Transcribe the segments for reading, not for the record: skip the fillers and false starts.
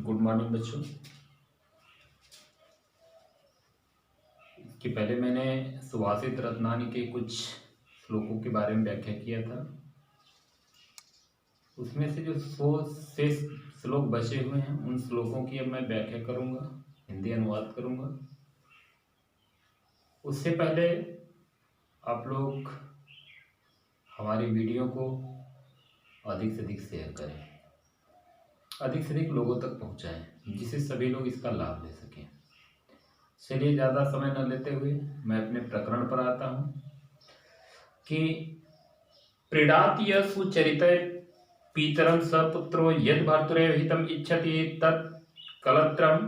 Good morning बच्चों। इसके पहले मैंने सुभाषित रत्नानी के कुछ श्लोकों के बारे में व्याख्या किया था। उसमें से जो 100 शेष श्लोक बचे हुए हैं उन श्लोकों की अब मैं व्याख्या करूंगा, हिंदी अनुवाद करूंगा। उससे पहले आप लोग हमारी वीडियो को अधिक से अधिक शेयर करें, अधिक से अधिक लोगों तक पहुंचाएं, जिससे सभी लोग इसका लाभ ले सकें। चलिए ज़्यादा समय न लेते हुए मैं अपने प्रकरण पर आता हूं कि प्रीडाति सुचरित पीतरम सपुत्रो यद भर्तुरेहितम इच्छति तत् कलत्रम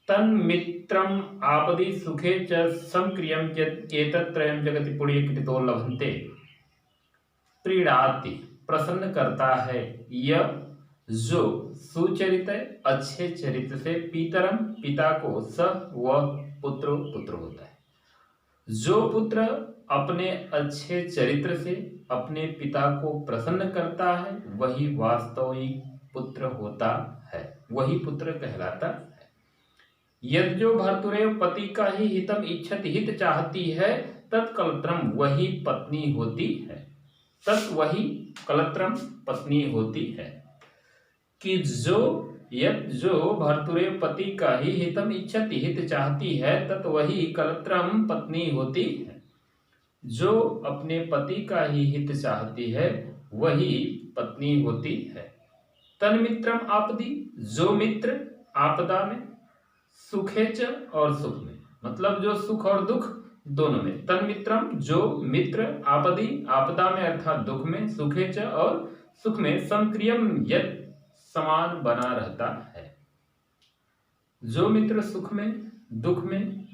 तन्मित्रम आपदि सुखे च संक्रियम यद एतत्त्रयम् जगति पुण्यकृतो लभन्ते। प्रीडाति प्रसन्न करता है, यह जो सुचरित अच्छे चरित्र से, पीतरम पिता को, स वह पुत्र पुत्र होता है। जो पुत्र अपने अच्छे चरित्र से अपने पिता को प्रसन्न करता है वही वास्तविक पुत्र होता है, वही पुत्र कहलाता है। यद जो भर्तुरेव पति का ही हितम इच्छत हित चाहती है तत्कलत्रम वही पत्नी होती है, तत् वही कलत्रम पत्नी होती है। कि जो भर्तुरेव पति का ही हितम इच्छति हित चाहती है तत् वही कलत्रम पत्नी होती है। जो अपने पति का ही हित चाहती है वही पत्नी होती है। तन्मित्रम आपदी, जो मित्र आपदा में, सुखेच और सुख में, मतलब जो सुख और दुख दोनों में। तन्मित्रम जो मित्र, आपदी आपदा में अर्थात दुख में, सुखेच और सुख में, संक्रियम यद समान बना रहता है। जो मित्र सुख में दुख में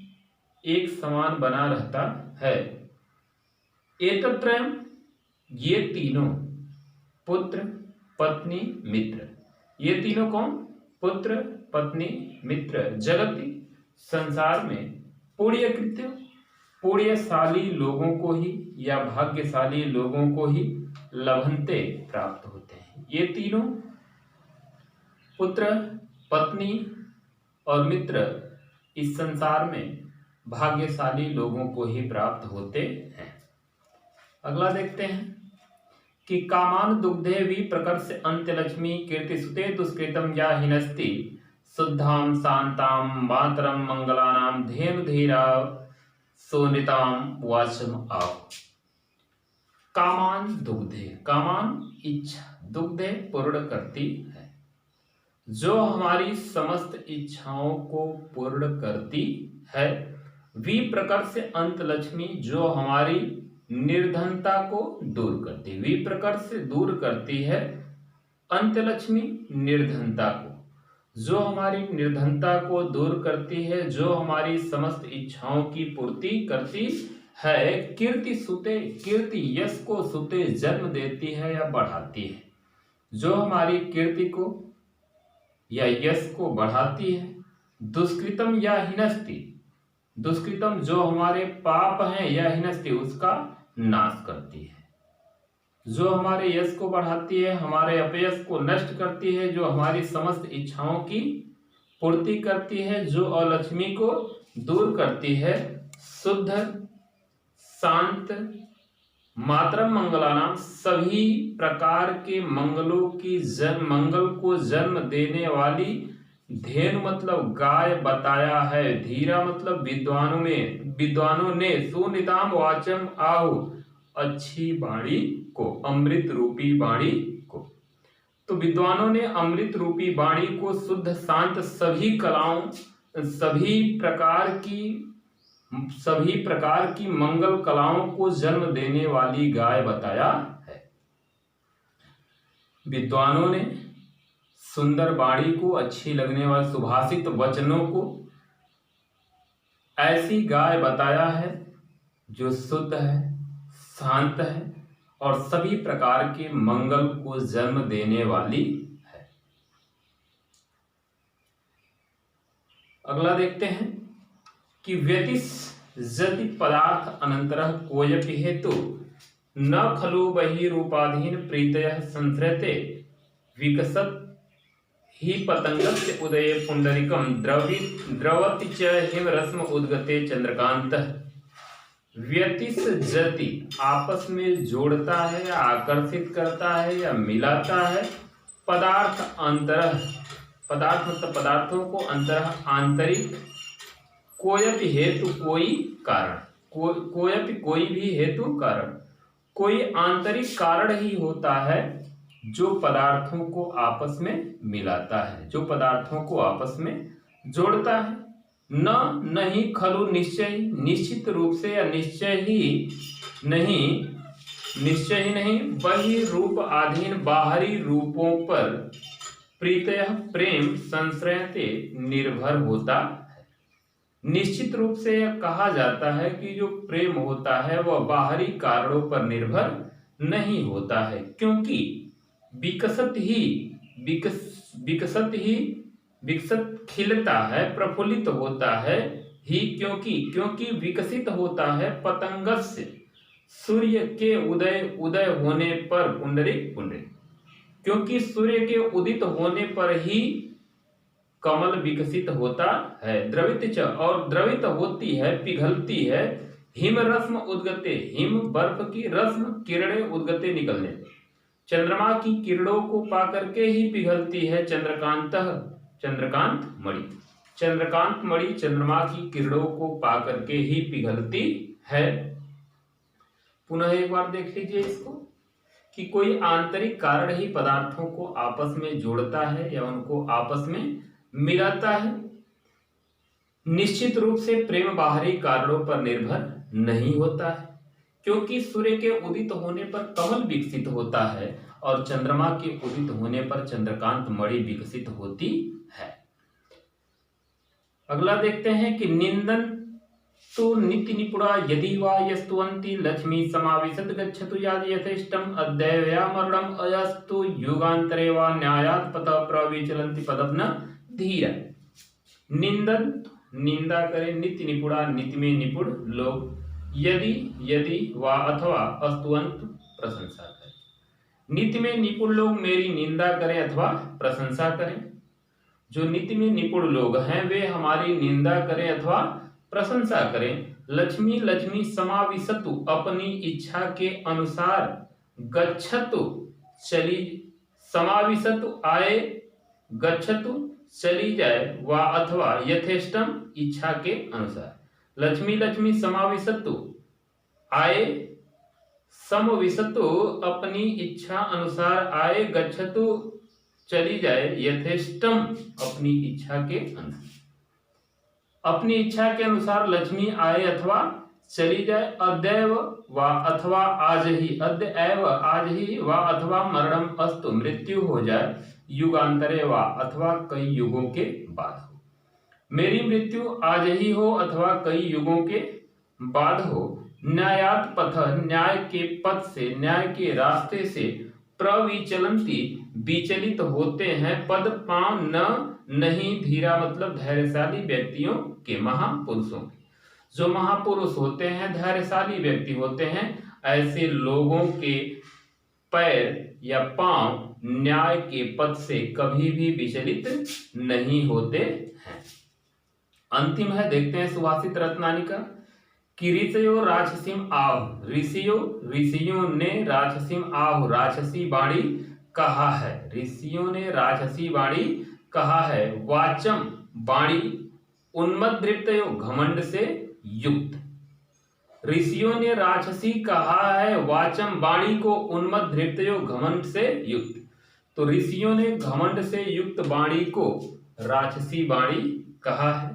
एक समान बना रहता है। एतत्त्रयम् ये तीनों, पुत्र पत्नी मित्र, ये तीनों कौन? पुत्र पत्नी मित्र, जगति संसार में पुण्यकृत्य पुण्यशाली लोगों को ही या भाग्यशाली लोगों को ही लभन्ते प्राप्त होते हैं। ये तीनों पुत्र पत्नी और मित्र इस संसार में भाग्यशाली लोगों को ही प्राप्त होते हैं। अगला देखते हैं कि कामान दुग्धे भी प्रकर्ष अंत्यलक्ष्मी कीर्तिसुते दुष्कृतम या हिनस्ति शुद्धाम शांताम मातरम मंगलानाम धेनुधीरा सोनिताम वाचम आओ। कामान दुग्धे, कामान इच्छा, दुग्धे पूर्ण करती है, जो हमारी समस्त इच्छाओं को पूर्ण करती है। विप्रकर्ष अंत लक्ष्मी, जो हमारी निर्धनता को दूर करती, विप्रकर्ष से दूर करती है अंत लक्ष्मी निर्धनता को, जो हमारी निर्धनता को दूर करती है, जो हमारी समस्त इच्छाओं की पूर्ति करती है। कीर्ति सुते, कीर्ति यश को, सुते जन्म देती है या बढ़ाती है, जो हमारी कीर्ति को या यश को बढ़ाती है। दुष्कृतम या हिनस्ति, दुष्कृतम जो हमारे पाप हैं या हिनस्ति उसका नाश करती है, जो हमारे यश को बढ़ाती है, हमारे अपयश को नष्ट करती है, जो हमारी समस्त इच्छाओं की पूर्ति करती है, जो अलक्ष्मी को दूर करती है। शुद्ध शांत मातरम मंगलानाम, सभी प्रकार के मंगलों की मंगल को जन्म देने वाली, धेनु मतलब गाय बताया है, धीरा मतलब विद्वानों में, विद्वानों ने, सुनिताम वाचम आहु अच्छी वाणी को, अमृत रूपी वाणी को। तो विद्वानों ने अमृत रूपी वाणी को, शुद्ध शांत सभी कलाओं, सभी प्रकार की मंगल कलाओं को जन्म देने वाली गाय बताया है। विद्वानों ने सुंदर वाणी को, अच्छी लगने वाले सुभाषित वचनों को ऐसी गाय बताया है जो शुद्ध है, शांत है और सभी प्रकार के मंगल को जन्म देने वाली है। अगला देखते हैं कि व्यतिसजति पदार्थ अनंतरः कोयपि हेतु न खलु बहिरूपाधीन प्रीतयः संसृते विकसत ही पतंगस्य उदये पुंडरीकम द्रवति च हिमरश्म उद्गते चंद्रकांतः। व्यतिसजति आपस में जोड़ता है या आकर्षित करता है या मिलाता है। पदार्थ अंतरः, पदार्थ मतलब पदार्थों को, अंतरः आंतरिक, कोयपि हेतु कोई कारण, कोयपि कोई भी हेतु कारण, कोई आंतरिक कारण ही होता है जो पदार्थों को आपस में मिलाता है, जो पदार्थों को आपस में जोड़ता है। न नहीं खलु निश्चय, निश्चित रूप से या निश्चय ही नहीं वही रूप आधीन बाहरी रूपों पर प्रीतयः प्रेम संश्रयते निर्भर होता है। निश्चित रूप से यह कहा जाता है कि जो प्रेम होता है वह बाहरी कारणों पर निर्भर नहीं होता है, क्योंकि विकसित खिलता है, प्रफुल्लित होता है ही, क्योंकि विकसित होता है पतंगस्य सूर्य के उदय होने पर पुंडरीक, क्योंकि सूर्य के उदित होने पर ही कमल विकसित होता है। द्रवित च, और द्रवित होती है, पिघलती है। हिम रश्म उद्गते, हिम बर्फ की, रश्म किरणें, उद्गते निकलने, चंद्रमा की किरणों को पाकर के ही पिघलती है। चंद्रकांत मणि, चंद्रकांत मणि चंद्रमा की किरणों को पाकर के ही पिघलती है। पुनः एक बार देख लीजिए इसको कि कोई आंतरिक कारण ही पदार्थों को आपस में जोड़ता है या उनको आपस में मिलाता है। निश्चित रूप से प्रेम बाहरी कारणों पर निर्भर नहीं होता है, क्योंकि सूर्य के उदित होने पर कमल विकसित होता है और चंद्रमा के उदित होने पर चंद्रकांत मणि विकसित होती है। अगला देखते हैं कि निंदन तो नित्य निपुणा यदि वा यस्तुवंती लक्ष्मी समाविशत गच्छतु याद यथेष्टम अद्यया मरणम अयस्तु युगांतरे वा न्यायात् पतः प्रविचलन्ति पदप्न धीरा। निंदन, निंदा करें, नित्य निपुणा, नित्य में निपुण लोग, यदि वा अथवा अस्तुवंत प्रशंसा करें। नित्य में निपुण लोग मेरी निंदा करें अथवा प्रशंसा करें। जो नित्य में निपुण लोग हैं वे हमारी निंदा करें अथवा प्रशंसा करें। लक्ष्मी समाविशतु, अपनी इच्छा के अनुसार, गच्छतु चली, समाविशतु आए, गच्छतु चली जाए, वा अथवा यथेष्टम इच्छा के अनुसार। लक्ष्मी समाविशतु आए, समविशतु अपनी इच्छा अनुसार आए, गच्छतु चली जाए, यथेष्टम अपनी इच्छा के अनुसार। अपनी इच्छा के अनुसार लक्ष्मी आए अथवा चली जाए। अद्यैव वा अथवा आज ही, अद्यैव आज ही, वा अथवा मरणम अस्तु मृत्यु हो जाए, युगांतरे वा अथवा कई युगों के बाद हो। मेरी मृत्यु आज ही हो अथवा कई युगों के बाद हो। न्यायात् पथ, न्याय के पथ से, न्याय के रास्ते से, प्रविचलंती विचलित होते हैं, पद पांव न नहीं, धीरा मतलब धैर्यशाली व्यक्तियों के, महापुरुषों के। जो महापुरुष होते हैं, धैर्यशाली व्यक्ति होते हैं, ऐसे लोगों के पैर या पांव न्याय के पथ से कभी भी विचलित नहीं होते हैं। अंतिम है, देखते हैं सुभाषित रत्नानिका कि ऋषयो राक्षसीम आहु, ऋषियों ने राक्षसीम आहु, राक्षसी वाणी कहा है। ऋषियों ने राक्षसी वाणी कहा है। वाचम वाणी, उन्मद्दृप्तयो घमंड से युक्त। ऋषियों ने राक्षसी कहा है वाचम वाणी को, उन्मद्दृप्तयो घमंड से युक्त। तो ऋषियों ने घमंड से युक्त वाणी को राक्षसी वाणी कहा है।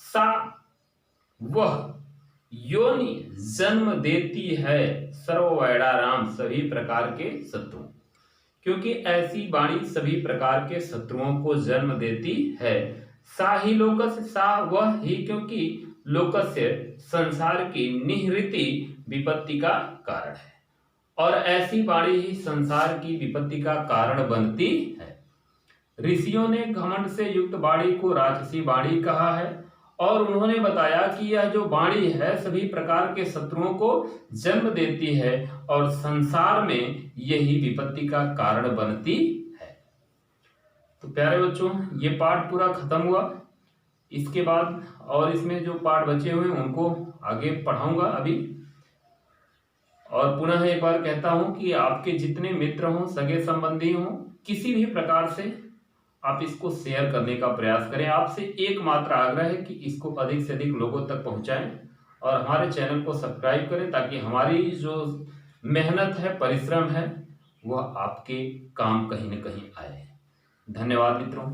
सा वह योनि जन्म देती है सर्ववैराराम, सभी प्रकार के शत्रुओं, क्योंकि ऐसी वाणी सभी प्रकार के शत्रुओं को जन्म देती है। सा ही लोकस्य, सा वह ही, क्योंकि लोकस्य संसार की निहृति विपत्ति का कारण है, और ऐसी वाणी ही संसार की विपत्ति का कारण बनती है। ऋषियों ने घमंड से युक्त वाणी को राक्षसी वाणी कहा है, और उन्होंने बताया कि यह जो वाणी है सभी प्रकार के शत्रुओं को जन्म देती है और संसार में यही विपत्ति का कारण बनती है। तो प्यारे बच्चों, ये पार्ट पूरा खत्म हुआ। इसके बाद और इसमें जो पार्ट बचे हुए हैं उनको आगे पढ़ाऊंगा अभी। और पुनः एक बार कहता हूं कि आपके जितने मित्र हों, सगे संबंधी हों, किसी भी प्रकार से आप इसको शेयर करने का प्रयास करें। आपसे एकमात्र आग्रह है कि इसको अधिक से अधिक लोगों तक पहुंचाएं और हमारे चैनल को सब्सक्राइब करें, ताकि हमारी जो मेहनत है, परिश्रम है, वह आपके काम कहीं न कहीं आए। धन्यवाद मित्रों।